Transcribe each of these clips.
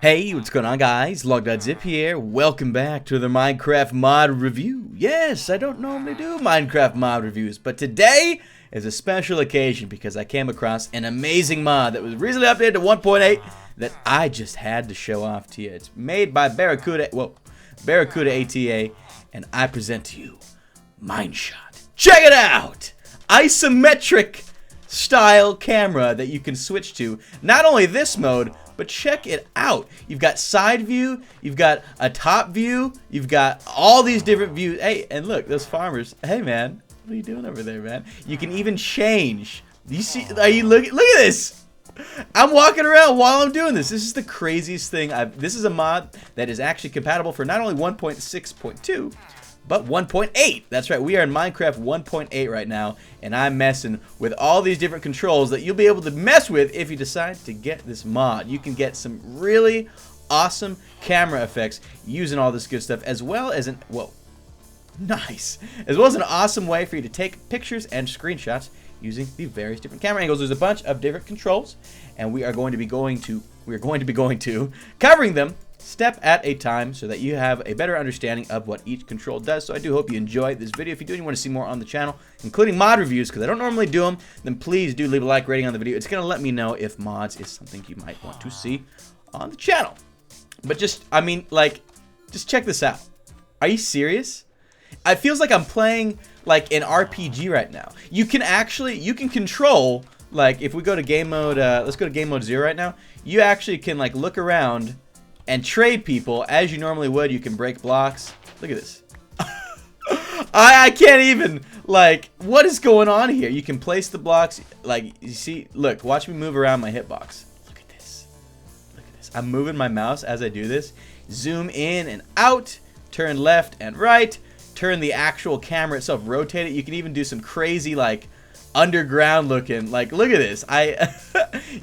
Hey, what's going on, guys? Logdotzip here. Welcome back to the Minecraft mod review. Yes, I don't normally do Minecraft mod reviews, but today is a special occasion because I came across an amazing mod that was recently updated to 1.8 that I just had to show off to you. It's made by BarracudaATA, and I present to you Mineshot. Check it out! Isometric style camera that you can switch to. Not only this mode, but check it out. You've got side view, you've got a top view, you've got all these different views. Hey, and look, those farmers. Hey, man, what are you doing over there, man? You can even change. You see? Are you look at this? I'm walking around while I'm doing this. This is the craziest thing. This is a mod that is actually compatible for not only 1.6.2. but 1.8. That's right, we are in Minecraft 1.8 right now, and I'm messing with all these different controls that you'll be able to mess with if you decide to get this mod. You can get some really awesome camera effects using all this good stuff, as well as an as well as an awesome way for you to take pictures and screenshots using the various different camera angles. There's a bunch of different controls, and we are going to be going to covering them step at a time so that you have a better understanding of what each control does. So I do hope you enjoyed this video. If you do and you want to see more on the channel, including mod reviews, because I don't normally do them, then please do leave a like rating on the video. It's going to let me know if mods is something you might want to see on the channel. But just check this out. Are you serious? It feels like I'm playing like an RPG right now. You can control, like, if we go to game mode, let's go to game mode 0 right now. You actually can like look around and trade people as you normally would. You can break blocks. Look at this. I can't even, like, what is going on here? You can place the blocks, like, you see, look, watch me move around my hitbox. Look at this. Look at this. I'm moving my mouse as I do this. Zoom in and out, turn left and right, turn the actual camera itself, rotate it. You can even do some crazy, like, underground looking, like, look at this.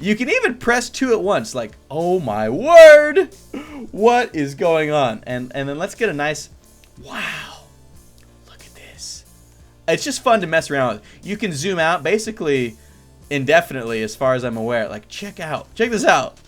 You can even press 2 at once, like, oh my word, what is going on? And then let's get a nice, wow, look at this. It's just fun to mess around with. You can zoom out basically indefinitely as far as I'm aware. Like, check this out.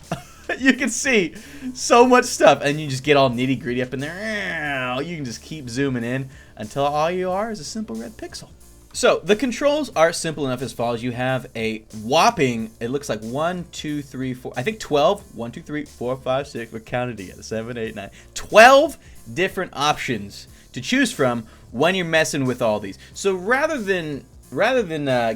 You can see so much stuff, and you just get all nitty gritty up in there. You can just keep zooming in until all you are is a simple red pixel. So the controls are simple enough as follows. You have a whopping, it looks like 1, 2, 3, 4, I think 12. 1, 2, 3, 4, 5, 6. We're counting together. 7, 8, 9. 12 different options to choose from when you're messing with all these. So rather than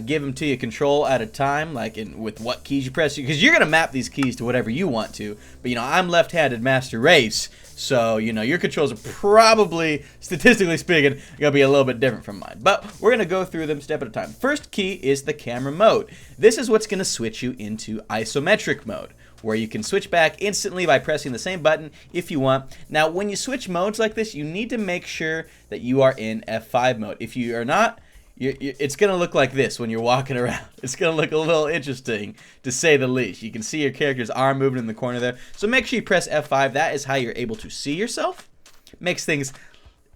give them to you control at a time, like with what keys you press, because you're gonna map these keys to whatever you want to. But I'm left-handed master race, so your controls are probably, statistically speaking, gonna be a little bit different from mine. But we're gonna go through them step at a time. First key is the camera mode. This is what's gonna switch you into isometric mode, where you can switch back instantly by pressing the same button if you want. Now, when you switch modes like this, you need to make sure that you are in F5 mode. If you are not, it's going to look like this when you're walking around. It's going to look a little interesting, to say the least. You can see your character's arm moving in the corner there. So make sure you press F5. That is how you're able to see yourself. Makes things,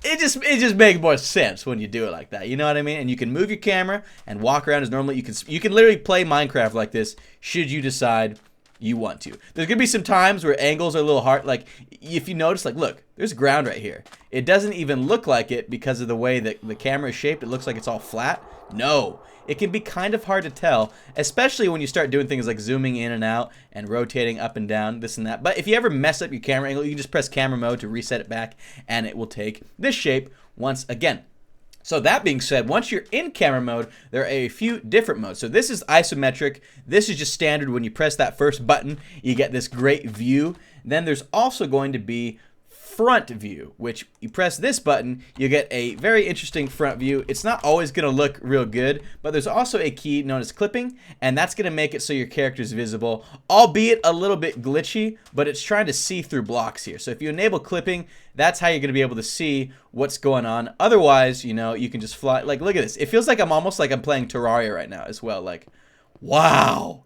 it just makes more sense when you do it like that. You know what I mean? And you can move your camera and walk around as normally. You can literally play Minecraft like this should you decide you want to. There's gonna be some times where angles are a little hard. Like, if you notice, like, look, there's ground right here. It doesn't even look like it because of the way that the camera is shaped. It looks like it's all flat. No, it can be kind of hard to tell, especially when you start doing things like zooming in and out and rotating up and down, this and that. But if you ever mess up your camera angle, you can just press camera mode to reset it back, and it will take this shape once again. So that being said, once you're in camera mode, there are a few different modes. So this is isometric. This is just standard. When you press that first button, you get this great view. Then there's also going to be front view, which you press this button, you get a very interesting front view. It's not always going to look real good, but there's also a key known as clipping, and that's going to make it so your character is visible, albeit a little bit glitchy, but it's trying to see through blocks here. So if you enable clipping, that's how you're going to be able to see what's going on. Otherwise, you can just fly. Like, look at this. It feels like I'm almost like I'm playing Terraria right now as well. Like, wow.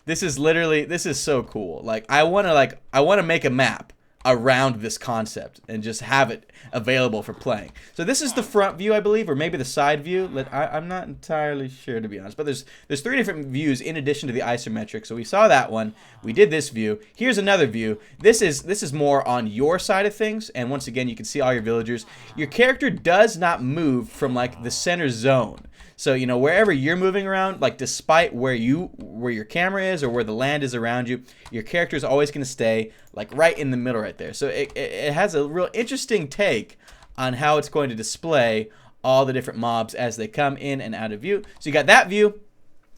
This is so cool. Like, I want to make a map around this concept and just have it available for playing. So this is the front view, I believe, or maybe the side view. I'm not entirely sure, to be honest. But there's 3 different views in addition to the isometric. So we saw that one. We did this view. Here's another view. This is more on your side of things. And once again, you can see all your villagers. Your character does not move from like the center zone. So, you know, wherever you're moving around, like despite where your camera is or where the land is around you, your character is always going to stay like right in the middle right there. So it has a real interesting take on how it's going to display all the different mobs as they come in and out of view. So you got that view,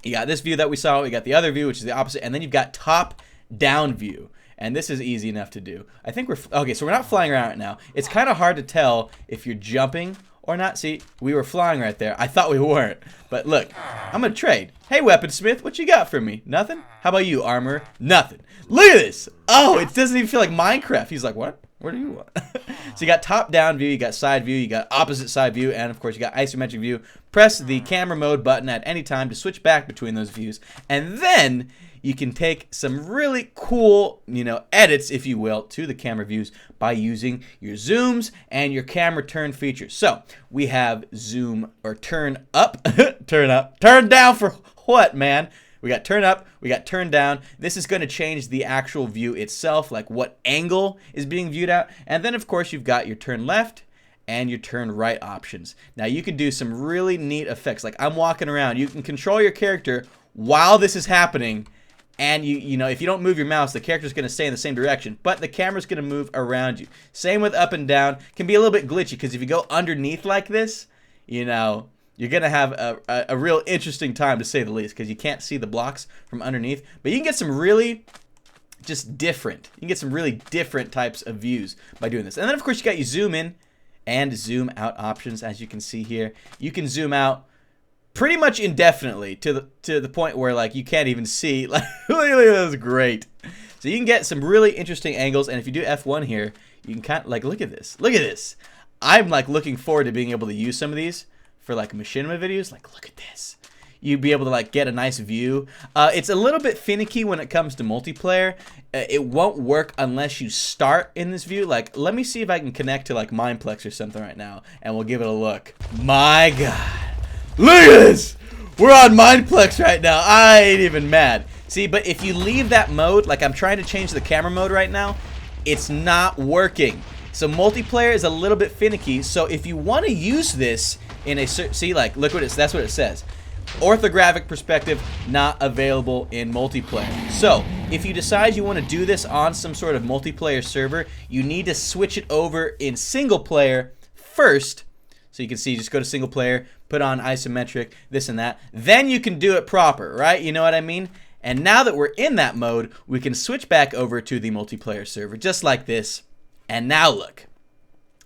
you got this view that we saw, we got the other view, which is the opposite, and then you've got top-down view. And this is easy enough to do. I think okay, so we're not flying around right now. It's kind of hard to tell if you're jumping or not. See, we were flying right there. I thought we weren't. But look, I'm going to trade. Hey, Weaponsmith, what you got for me? Nothing? How about you, Armor? Nothing. Look at this. Oh, it doesn't even feel like Minecraft. He's like, what? What do you want? So you got top-down view, you got side view, you got opposite side view, and of course you got isometric view. Press the camera mode button at any time to switch back between those views. And then you can take some really cool, you know, edits, if you will, to the camera views by using your zooms and your camera turn features. So we have zoom or turn up, turn down for what, man? We got turn up, we got turn down. This is going to change the actual view itself, like what angle is being viewed at. And then, of course, you've got your turn left and your turn right options. Now, you can do some really neat effects. Like I'm walking around. You can control your character while this is happening. And you know, if you don't move your mouse, the character's going to stay in the same direction, but the camera's going to move around you. Same with up and down. Can be a little bit glitchy because if you go underneath like this, you know, you're going to have a real interesting time, to say the least, because you can't see the blocks from underneath. But you can get some really just different. You can get some really different types of views by doing this. And then, of course, you got your zoom in and zoom out options, as you can see here. You can zoom out pretty much indefinitely to the point where like you can't even see. Like, that was great. So you can get some really interesting angles, and if you do F1 here, you can kind of like look at this. Look at this. I'm like looking forward to being able to use some of these for like machinima videos. Like, look at this. You'd be able to like get a nice view. It's a little bit finicky when it comes to multiplayer. It won't work unless you start in this view. Like, let me see if I can connect to like Mineplex or something right now, and we'll give it a look. My God. Look at this! We're on Mineplex right now. I ain't even mad. See, but if you leave that mode, like I'm trying to change the camera mode right now, it's not working. So multiplayer is a little bit finicky. So if you want to use this in a see, like, look what that's what it says. Orthographic perspective not available in multiplayer. So if you decide you want to do this on some sort of multiplayer server, you need to switch it over in single player first. So you can see, just go to single player, put on isometric, this and that. Then you can do it proper, right? You know what I mean? And now that we're in that mode, we can switch back over to the multiplayer server, just like this. And now look,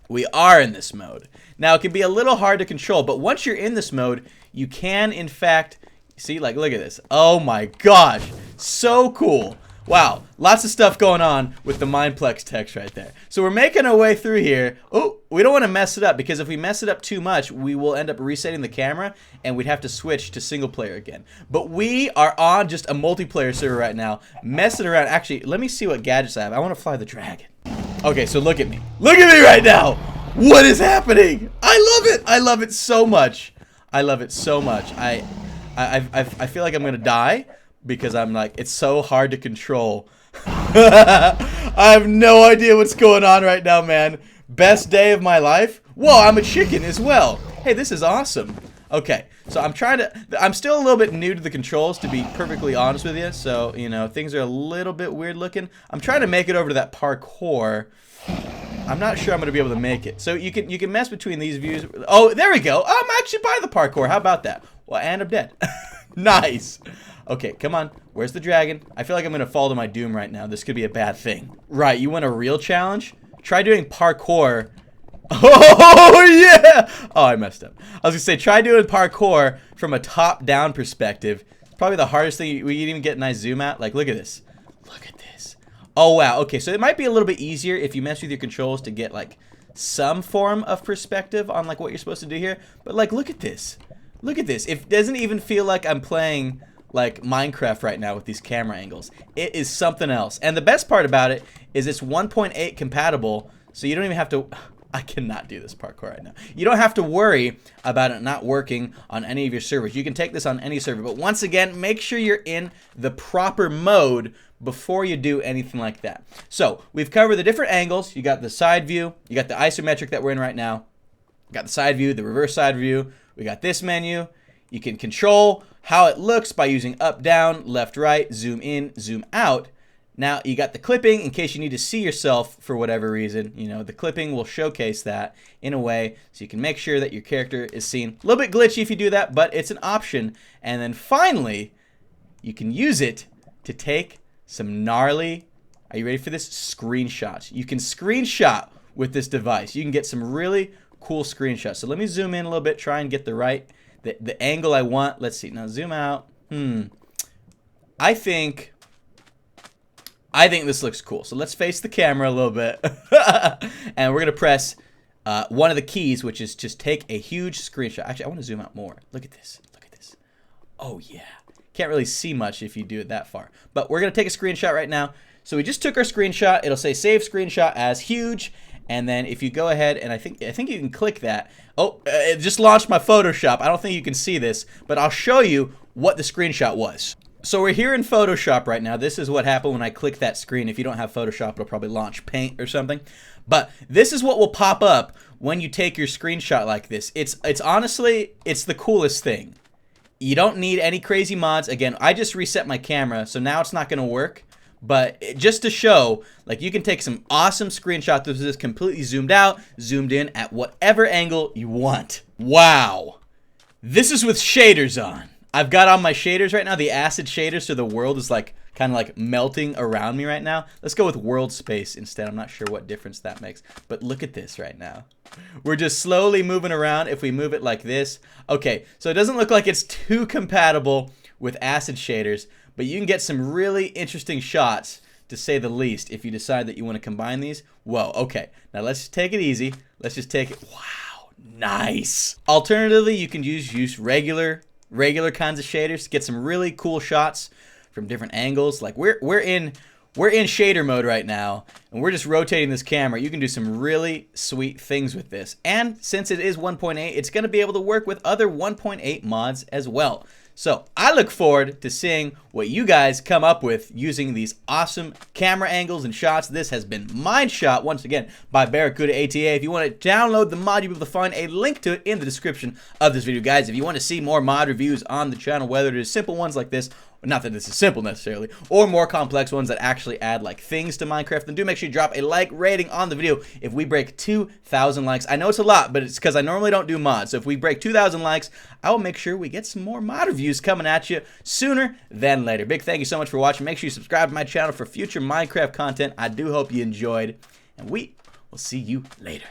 we are in this mode. Now it can be a little hard to control, but once you're in this mode, you can in fact, see, like, look at this. Oh my gosh, so cool. Wow, lots of stuff going on with the Mineplex text right there. So we're making our way through here. Oh, we don't want to mess it up, because if we mess it up too much, we will end up resetting the camera and we'd have to switch to single player again. But we are on just a multiplayer server right now, messing around. Actually, let me see what gadgets I have. I want to fly the dragon. Okay, so look at me. Look at me right now. What is happening? I love it. I love it so much. I love it so much. I feel like I'm going to die, because I'm like, it's so hard to control. I have no idea what's going on right now, man. Best day of my life. Whoa, I'm a chicken as well. Hey, this is awesome. Okay, so I'm still a little bit new to the controls, to be perfectly honest with you. So, you know, things are a little bit weird looking. I'm trying to make it over to that parkour. I'm not sure I'm going to be able to make it. So you can mess between these views. Oh, there we go. I'm actually by the parkour. How about that? Well, and I'm dead. Nice. Okay, come on. Where's the dragon? I feel like I'm going to fall to my doom right now. This could be a bad thing. Right, you want a real challenge? Try doing parkour. Oh, yeah! Oh, I messed up. I was going to say, try doing parkour from a top-down perspective. It's probably the hardest thing. We can even get a nice zoom out. Like, look at this. Look at this. Oh, wow. Okay, so it might be a little bit easier if you mess with your controls to get, like, some form of perspective on, like, what you're supposed to do here. But, like, look at this. Look at this. It doesn't even feel like I'm playing like Minecraft right now with these camera angles. It is something else. And the best part about it is it's 1.8 compatible, so you don't even have to... I cannot do this parkour right now. You don't have to worry about it not working on any of your servers. You can take this on any server. But once again, make sure you're in the proper mode before you do anything like that. So we've covered the different angles. You got the side view. You got the isometric that we're in right now. You got the side view, the reverse side view. We got this menu. You can control how it looks by using up, down, left, right, zoom in, zoom out. Now, you got the clipping in case you need to see yourself for whatever reason. You know, the clipping will showcase that in a way so you can make sure that your character is seen. A little bit glitchy if you do that, but it's an option. And then finally, you can use it to take some gnarly, are you ready for this? Screenshots. You can screenshot with this device. You can get some really cool screenshots. So let me zoom in a little bit, try and get the right, the angle I want. Let's see. Now zoom out. I think this looks cool. So let's face the camera a little bit. And we're going to press one of the keys, which is just take a huge screenshot. Actually, I want to zoom out more. Look at this. Look at this. Oh, yeah. Can't really see much if you do it that far. But we're going to take a screenshot right now. So we just took our screenshot. It'll say save screenshot as huge. And then if you go ahead, and I think you can click that. Oh, it just launched my Photoshop. I don't think you can see this, but I'll show you what the screenshot was. So we're here in Photoshop right now. This is what happened when I click that screen. If you don't have Photoshop, it'll probably launch Paint or something. But this is what will pop up when you take your screenshot like this. It's honestly, it's the coolest thing. You don't need any crazy mods. Again, I just reset my camera, so now it's not going to work. But just to show, like, you can take some awesome screenshots. This is completely zoomed out, zoomed in at whatever angle you want. Wow. This is with shaders on. I've got on my shaders right now, the acid shaders, so the world is like kind of like melting around me right now. Let's go with world space instead. I'm not sure what difference that makes, but look at this right now. We're just slowly moving around. If we move it like this, okay, so it doesn't look like it's too compatible with acid shaders, but you can get some really interesting shots, to say the least, if you decide that you want to combine these. Whoa, okay, now let's take it easy. Let's just take it. Wow, nice. Alternatively, you can use regular kinds of shaders to get some really cool shots from different angles. Like we're in shader mode right now, and we're just rotating this camera. You can do some really sweet things with this. And since it is 1.8, it's going to be able to work with other 1.8 mods as well. So I look forward to seeing what you guys come up with using these awesome camera angles and shots. This has been Mineshot, once again, by BarracudaATA. If you want to download the mod, you'll be able to find a link to it in the description of this video. Guys, if you want to see more mod reviews on the channel, whether it is simple ones like this, not that this is simple necessarily, or more complex ones that actually add like things to Minecraft, then do make sure you drop a like rating on the video if we break 2,000 likes. I know it's a lot, but it's because I normally don't do mods. So if we break 2,000 likes, I will make sure we get some more mod reviews coming at you sooner than later. Big thank you so much for watching. Make sure you subscribe to my channel for future Minecraft content. I do hope you enjoyed, and we will see you later.